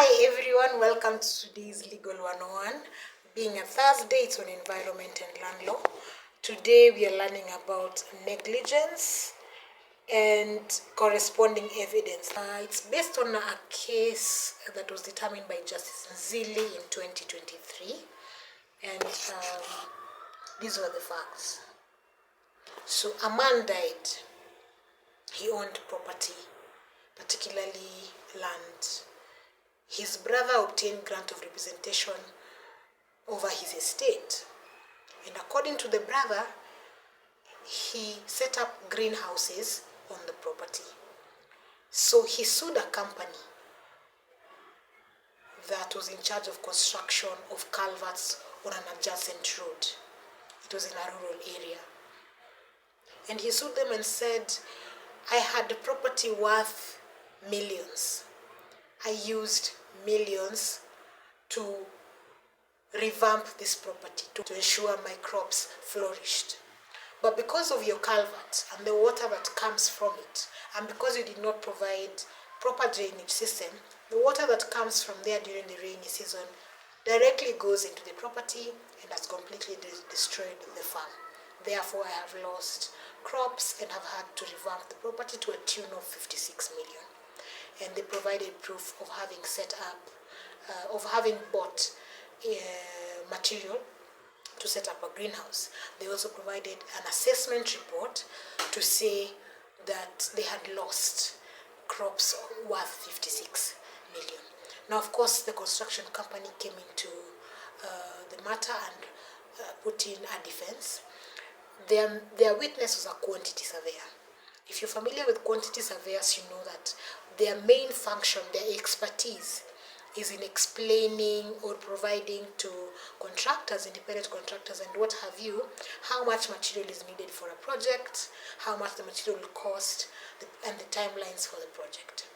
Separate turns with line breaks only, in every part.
Hi everyone, welcome to today's Legal 101. Being a Thursday, it's on environment and land law. Today we are learning about negligence and corresponding evidence. It's based on a case that was determined by Justice Nzili in 2023, and these were the facts. So a man died. He owned property, particularly land. His brother obtained grant of representation over his estate, and according to the brother, he set up greenhouses on the property. So he sued a company that was in charge of construction of culverts on an adjacent road. It was in a rural area. And he sued them and said, I had a property worth millions. I used millions to revamp this property to ensure my crops flourished. But because of your culvert and the water that comes from it, and because you did not provide proper drainage system, the water that comes from there during the rainy season directly goes into the property and has completely destroyed the farm. Therefore, I have lost crops and have had to revamp the property to a tune of 56 million. And they provided proof of having set up, of having bought material to set up a greenhouse. They also provided an assessment report to say that they had lost crops worth 56 million. Now, of course, the construction company came into the matter and put in a defense. Their witness was a quantity surveyor. If you're familiar with quantity surveyors, you know that their main function, their expertise, is in explaining or providing to contractors, independent contractors and what have you, how much material is needed for a project, how much the material will cost, and the timelines for the project.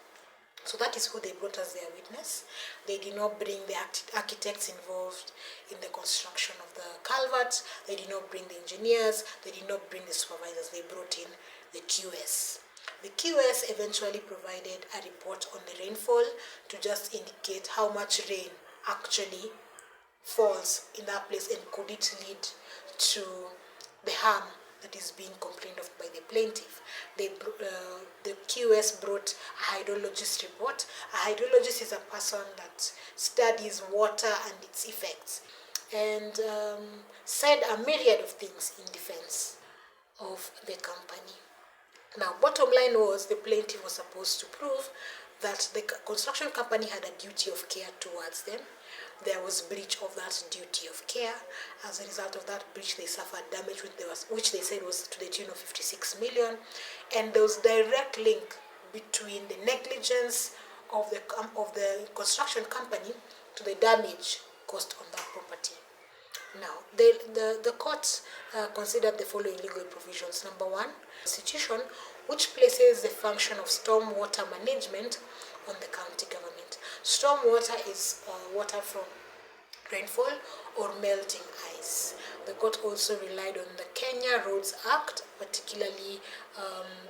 So that is who they brought as their witness. They did not bring the architects involved in the construction of the culvert. They did not bring the engineers. They did not bring the supervisors. They brought in the QS. The QS eventually provided a report on the rainfall to just indicate how much rain actually falls in that place and could it lead to the harm that is being complained of by the plaintiff. The QS brought a hydrologist report. A hydrologist is a person that studies water and its effects, and said a myriad of things in defense of the company. Now, bottom line was the plaintiff was supposed to prove that the construction company had a duty of care towards them. There was breach of that duty of care. As a result of that breach, they suffered damage which they said was to the tune of 56 million. And there was direct link between the negligence of the construction company to the damage caused on that property. Now, the court considered the following legal provisions. Number one, constitution, which places the function of stormwater management on the county government. Stormwater is water from rainfall or melting ice. The court also relied on the Kenya Roads Act, particularly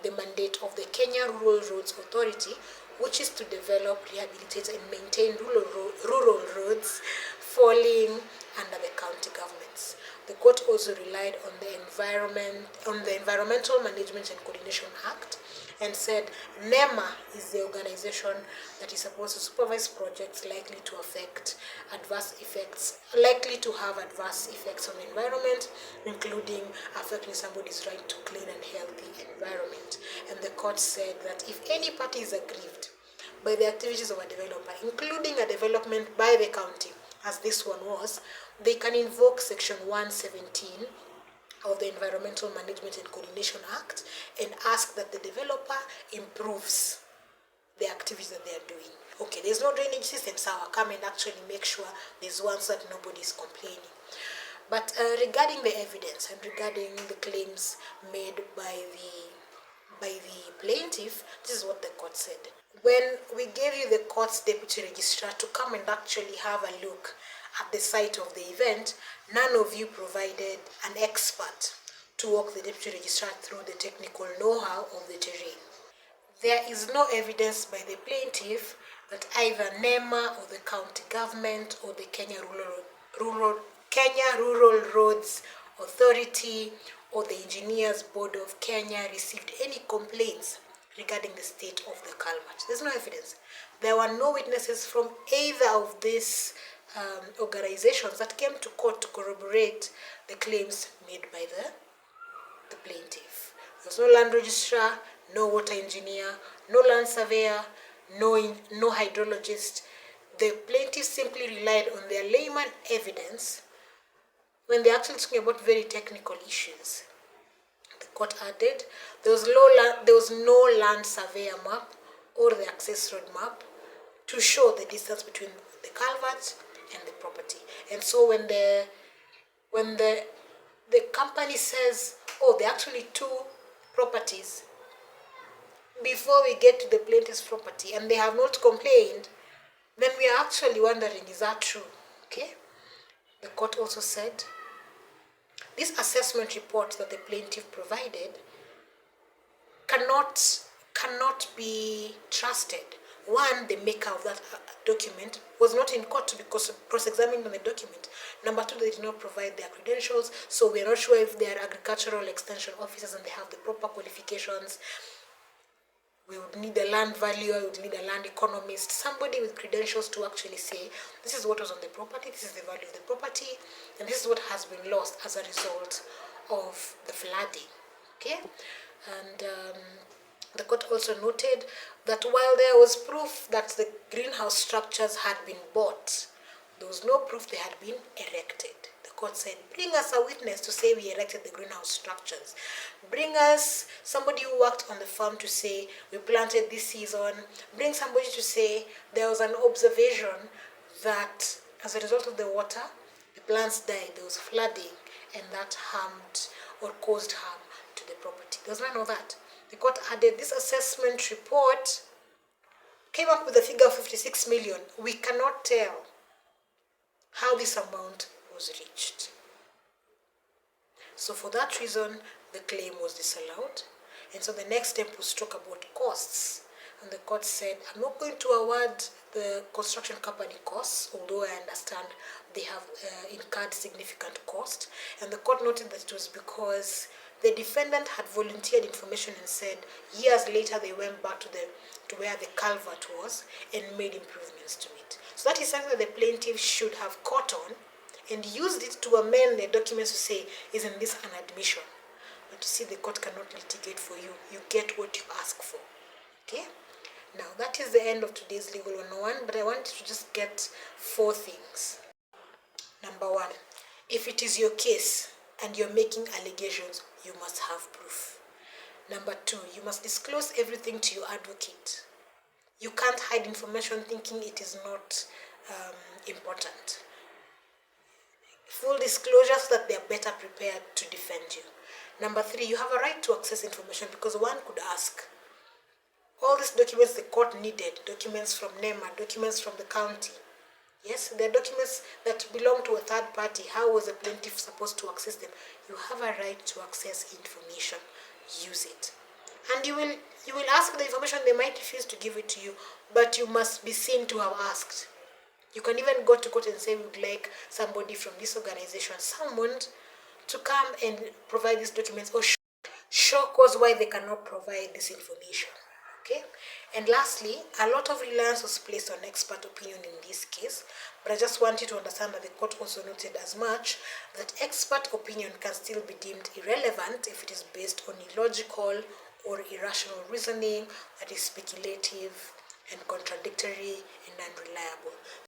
the mandate of the Kenya Rural Roads Authority, which is to develop, rehabilitate, and maintain rural roads falling under the county governments. The court also relied on the Environmental Management and Coordination Act, and said NEMA is the organization that is supposed to supervise projects likely to have adverse effects on the environment, including affecting somebody's right to clean and healthy environment. And the court said that if any party is aggrieved by the activities of a developer, including a development by the county, as this one was, they can invoke Section 117 of the Environmental Management and Coordination Act and ask that the developer improves the activities that they are doing. Okay, there's no drainage system, so I'll come and actually make sure there's one so that nobody is complaining. But regarding the evidence and regarding the claims made by the plaintiff, this is what the court said. When we gave you the court's deputy registrar to come and actually have a look at the site of the event, none of you provided an expert to walk the deputy registrar through the technical know-how of the terrain. There is no evidence by the plaintiff that either NEMA or the county government or the Kenya Rural Roads Authority or the Engineers Board of Kenya received any complaints regarding the state of the culvert. There's no evidence. There were no witnesses from either of these organizations that came to court to corroborate the claims made by the plaintiff. There was no land registrar, no water engineer, no land surveyor, no hydrologist. The plaintiffs simply relied on their layman evidence when they're actually talking about very technical issues. The court added there was no land surveyor map or the access road map to show the distance between the culvert and the property. And so when the company says, oh, there are actually two properties, before we get to the plaintiff's property and they have not complained, then we are actually wondering, is that true? Okay. The court also said this assessment report that the plaintiff provided cannot be trusted. One, the maker of that document was not in court to be cross-examined on the document. Number two, they did not provide their credentials, so we are not sure if they are agricultural extension officers and they have the proper qualifications. We would need a land valuer, we would need a land economist, somebody with credentials to actually say, this is what was on the property, this is the value of the property, and this is what has been lost as a result of the flooding. Okay? And the court also noted that while there was proof that the greenhouse structures had been bought, there was no proof they had been erected. The court said, bring us a witness to say we erected the greenhouse structures. Bring us somebody who worked on the farm to say we planted this season. Bring somebody to say there was an observation that as a result of the water, the plants died, there was flooding, and that harmed or caused harm to the property. There was none of that. The court added this assessment report came up with a figure of 56 million. We cannot tell how this amount was reached. So for that reason, the claim was disallowed. And so the next step was to talk about costs. And the court said, I'm not going to award the construction company costs, although I understand they have incurred significant cost. And the court noted that it was because the defendant had volunteered information and said years later they went back to where the culvert was and made improvements to it. So that is something that the plaintiff should have caught on and used it to amend the documents to say, isn't this an admission? But you see, the court cannot litigate for you. You get what you ask for. Okay? Now, that is the end of today's Legal 101, but I want you to just get 4 things. Number 1, if it is your case and you're making allegations, you must have proof. Number 2, you must disclose everything to your advocate. You can't hide information thinking it is not important. Full disclosure so that they are better prepared to defend you. Number 3, you have a right to access information because one could ask, all these documents the court needed, documents from NEMA, documents from the county. Yes, they're documents that belong to a third party. How was the plaintiff supposed to access them? You have a right to access information. Use it. And you will ask the information, they might refuse to give it to you, but you must be seen to have asked. You can even go to court and say, we would like somebody from this organization summoned to come and provide these documents or show cause why they cannot provide this information. Okay? And lastly, a lot of reliance was placed on expert opinion in this case, but I just want you to understand that the court also noted as much that expert opinion can still be deemed irrelevant if it is based on illogical or irrational reasoning that is speculative and contradictory and unreliable.